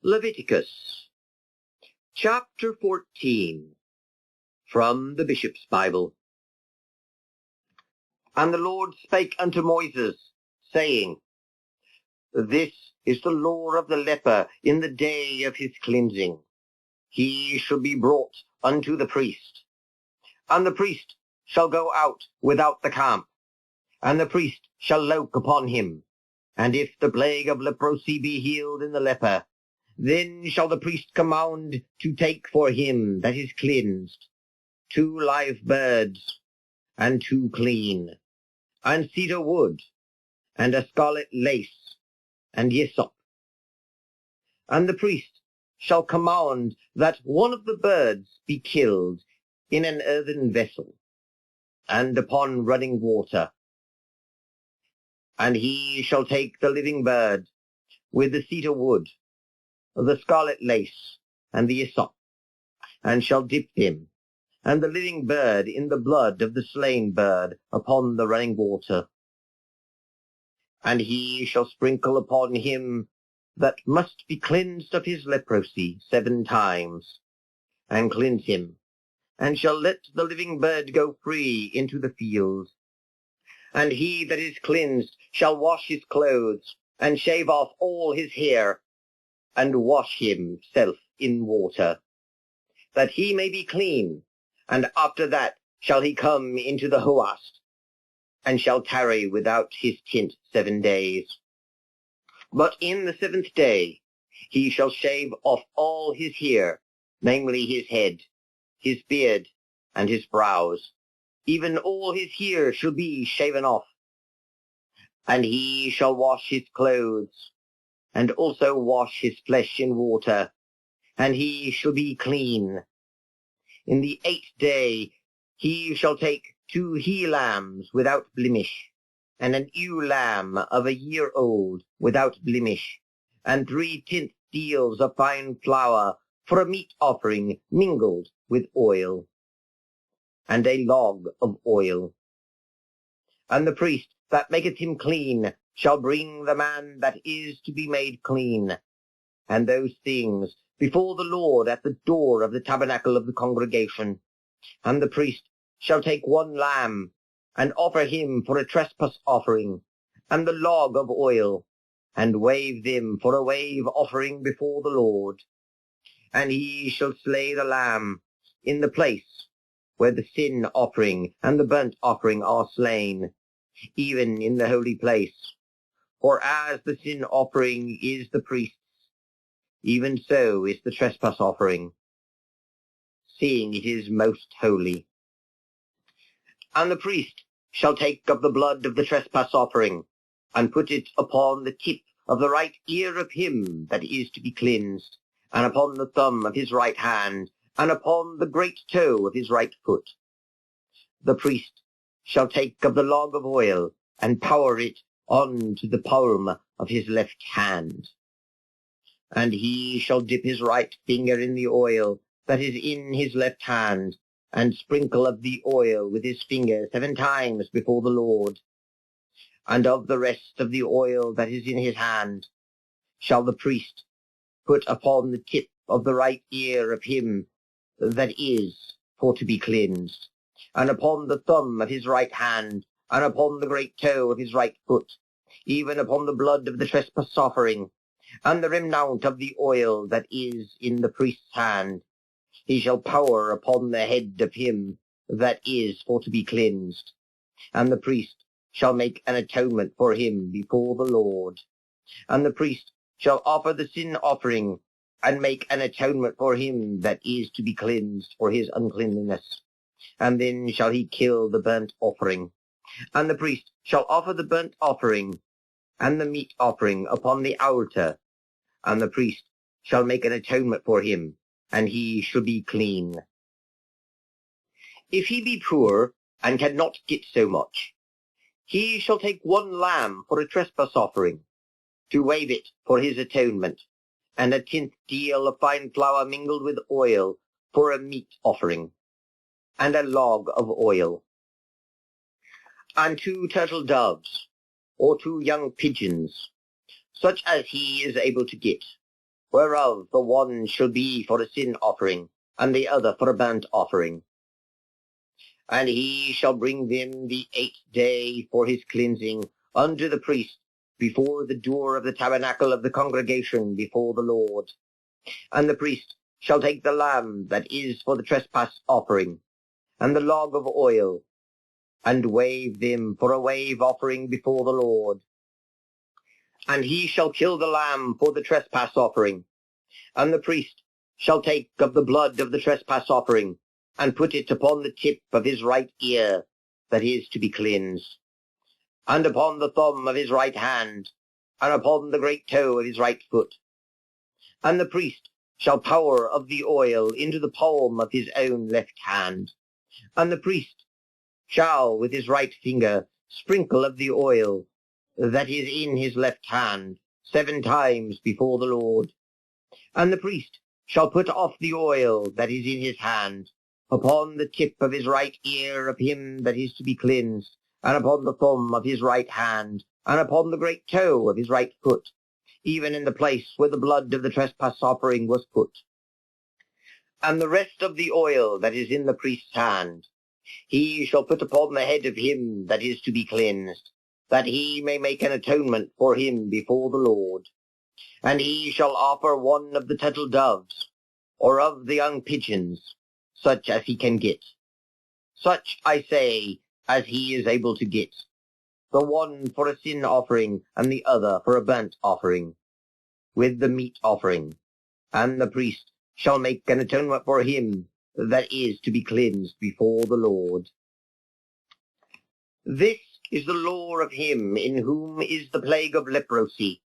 Leviticus, chapter 14, from the Bishop's Bible. And the Lord spake unto Moses, saying, This is the law of the leper in the day of his cleansing. He shall be brought unto the priest, and the priest shall go out without the camp, and the priest shall look upon him. And if the plague of leprosy be healed in the leper, then shall the priest command to take for him that is cleansed 2 live birds, and 2 clean, and cedar wood, and a scarlet lace, and hyssop. And the priest shall command that one of the birds be killed in an earthen vessel, and upon running water. And he shall take the living bird with the cedar wood, the scarlet lace, and the hyssop, and shall dip him, and the living bird in the blood of the slain bird upon the running water. And he shall sprinkle upon him that must be cleansed of his leprosy 7 times, and cleanse him, and shall let the living bird go free into the field. And he that is cleansed shall wash his clothes, and shave off all his hair, and wash himself in water, that he may be clean. And after that shall he come into the hoast, and shall tarry without his tent 7 days. But in the 7th day he shall shave off all his hair, namely his head, his beard, and his brows. Even all his hair shall be shaven off. And he shall wash his clothes, and also wash his flesh in water, and he shall be clean. In the 8th day he shall take 2 he-lambs without blemish, and an ewe lamb of a year old without blemish, and 3/10 deals of fine flour for a meat offering mingled with oil, and a log of oil. And the priest that maketh him clean shall bring the man that is to be made clean, and those things before the Lord at the door of the tabernacle of the congregation. And the priest shall take 1 lamb, and offer him for a trespass offering, and the log of oil, and wave them for a wave offering before the Lord. And he shall slay the lamb in the place where the sin offering and the burnt offering are slain, even in the holy place. For as the sin offering is the priest's, even so is the trespass offering, seeing it is most holy. And the priest shall take of the blood of the trespass offering, and put it upon the tip of the right ear of him that is to be cleansed, and upon the thumb of his right hand, and upon the great toe of his right foot. The priest shall take of the log of oil, and pour it on to the palm of his left hand. And he shall dip his right finger in the oil that is in his left hand, and sprinkle of the oil with his finger 7 times before the Lord. And of the rest of the oil that is in his hand shall the priest put upon the tip of the right ear of him that is for to be cleansed, and upon the thumb of his right hand, and upon the great toe of his right foot, even upon the blood of the trespass offering, and the remnant of the oil that is in the priest's hand. He shall pour upon the head of him that is for to be cleansed, and the priest shall make an atonement for him before the Lord. And the priest shall offer the sin offering, and make an atonement for him that is to be cleansed for his uncleanness. And then shall he kill the burnt offering. And the priest shall offer the burnt offering and the meat offering upon the altar, and the priest shall make an atonement for him, and he shall be clean. If he be poor, and cannot get so much, he shall take 1 lamb for a trespass offering, to wave it for his atonement, and 1/10 deal of fine flour mingled with oil for a meat offering, and a log of oil. And 2 turtle doves, or 2 young pigeons, such as he is able to get, whereof the one shall be for a sin offering, and the other for a burnt offering. And he shall bring them the 8th day for his cleansing unto the priest before the door of the tabernacle of the congregation before the Lord. And the priest shall take the lamb that is for the trespass offering, and the log of oil, and wave them for a wave offering before the Lord. And he shall kill the lamb for the trespass offering, and the priest shall take of the blood of the trespass offering, and put it upon the tip of his right ear, that is to be cleansed, and upon the thumb of his right hand, and upon the great toe of his right foot. And the priest shall pour of the oil into the palm of his own left hand, and the priest shall with his right finger sprinkle of the oil that is in his left hand 7 times before the Lord. And the priest shall put off the oil that is in his hand upon the tip of his right ear of him that is to be cleansed, and upon the thumb of his right hand, and upon the great toe of his right foot, even in the place where the blood of the trespass offering was put. And the rest of the oil that is in the priest's hand, he shall put upon the head of him that is to be cleansed, that he may make an atonement for him before the Lord. And he shall offer one of the turtle doves, or of the young pigeons, such as he can get. Such, I say, as he is able to get, the one for a sin offering, and the other for a burnt offering, with the meat offering. And the priest shall make an atonement for him that is to be cleansed before the Lord. This is the law of him in whom is the plague of leprosy,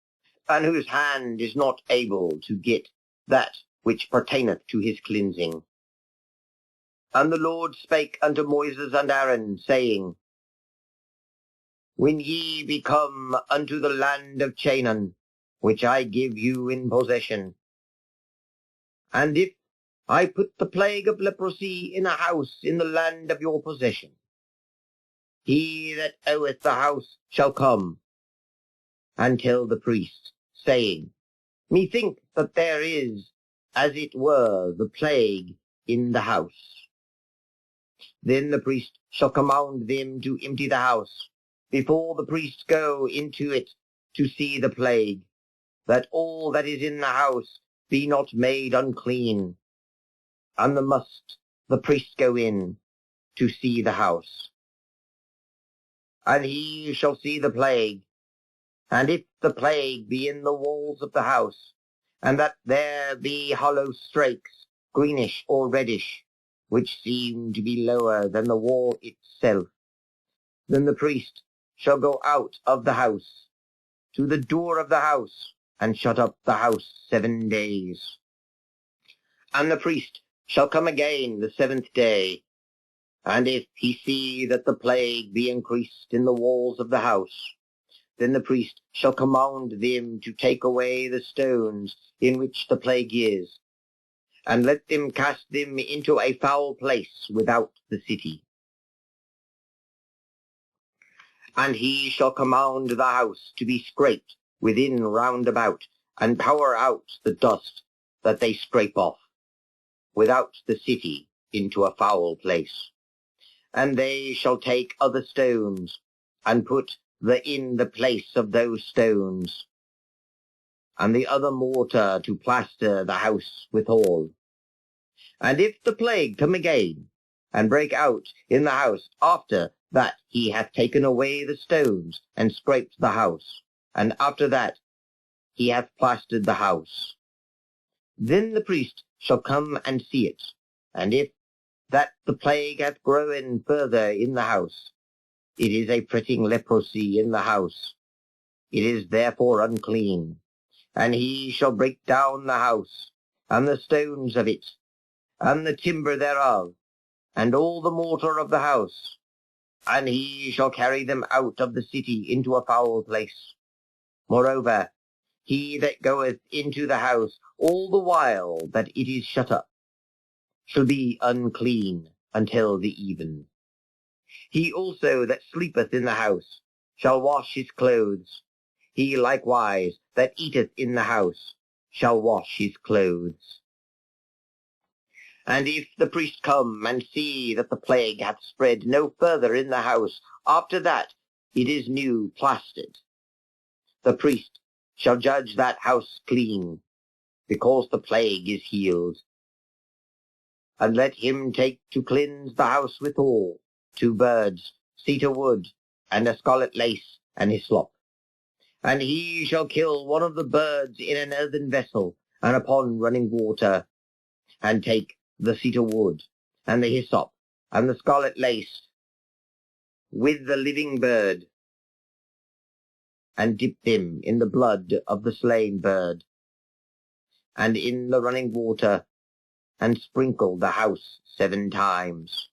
and whose hand is not able to get that which pertaineth to his cleansing. And the Lord spake unto Moses and Aaron, saying, When ye be come unto the land of Canaan, which I give you in possession, and if I put the plague of leprosy in a house in the land of your possession, he that oweth the house shall come and tell the priest, saying, Methink that there is, as it were, the plague in the house. Then the priest shall command them to empty the house, before the priest go into it to see the plague, that all that is in the house be not made unclean. And the priest go in to see the house. And he shall see the plague, and if the plague be in the walls of the house, and that there be hollow strakes, greenish or reddish, which seem to be lower than the wall itself, then the priest shall go out of the house to the door of the house, and shut up the house 7 days. And the priest shall come again the 7th day, and if he see that the plague be increased in the walls of the house, then the priest shall command them to take away the stones in which the plague is, and let them cast them into a foul place without the city. And he shall command the house to be scraped within round about, and pour out the dust that they scrape off, without the city into a foul place. And they shall take other stones, and put in the place of those stones, and the other mortar to plaster the house withal. And if the plague come again, and break out in the house after that he hath taken away the stones, and scraped the house, and after that he hath plastered the house, then the priest shall come and see it. And if that the plague hath grown further in the house, it is a fretting leprosy in the house. It is therefore unclean. And he shall break down the house, and the stones of it, and the timber thereof, and all the mortar of the house, and he shall carry them out of the city into a foul place. Moreover, he that goeth into the house all the while that it is shut up shall be unclean until the even. He also that sleepeth in the house shall wash his clothes. He likewise that eateth in the house shall wash his clothes. And if the priest come and see that the plague hath spread no further in the house, after that it is new plastered, the priest shall judge that house clean, because the plague is healed. And let him take to cleanse the house withal 2 birds, cedar wood, and a scarlet lace, and hyssop. And he shall kill one of the birds in an earthen vessel, and upon running water, and take the cedar wood, and the hyssop, and the scarlet lace, with the living bird, and dip them in the blood of the slain bird, and in the running water, and sprinkle the house 7 times.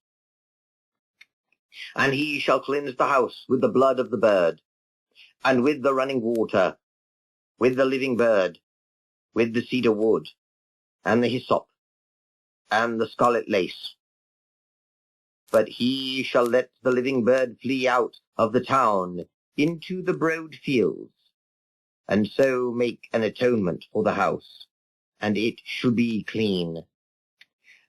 And he shall cleanse the house with the blood of the bird, and with the running water, with the living bird, with the cedar wood, and the hyssop, and the scarlet lace. But he shall let the living bird flee out of the town into the broad fields, and so make an atonement for the house, and it should be clean.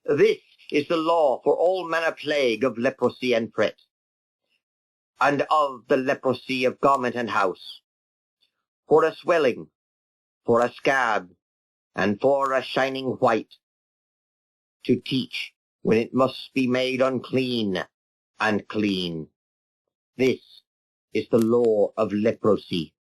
This is the law for all manner plague of leprosy and fret, and of the leprosy of garment and house, for a swelling, for a scab, and for a shining white, to teach when it must be made unclean and clean. This is the law of leprosy.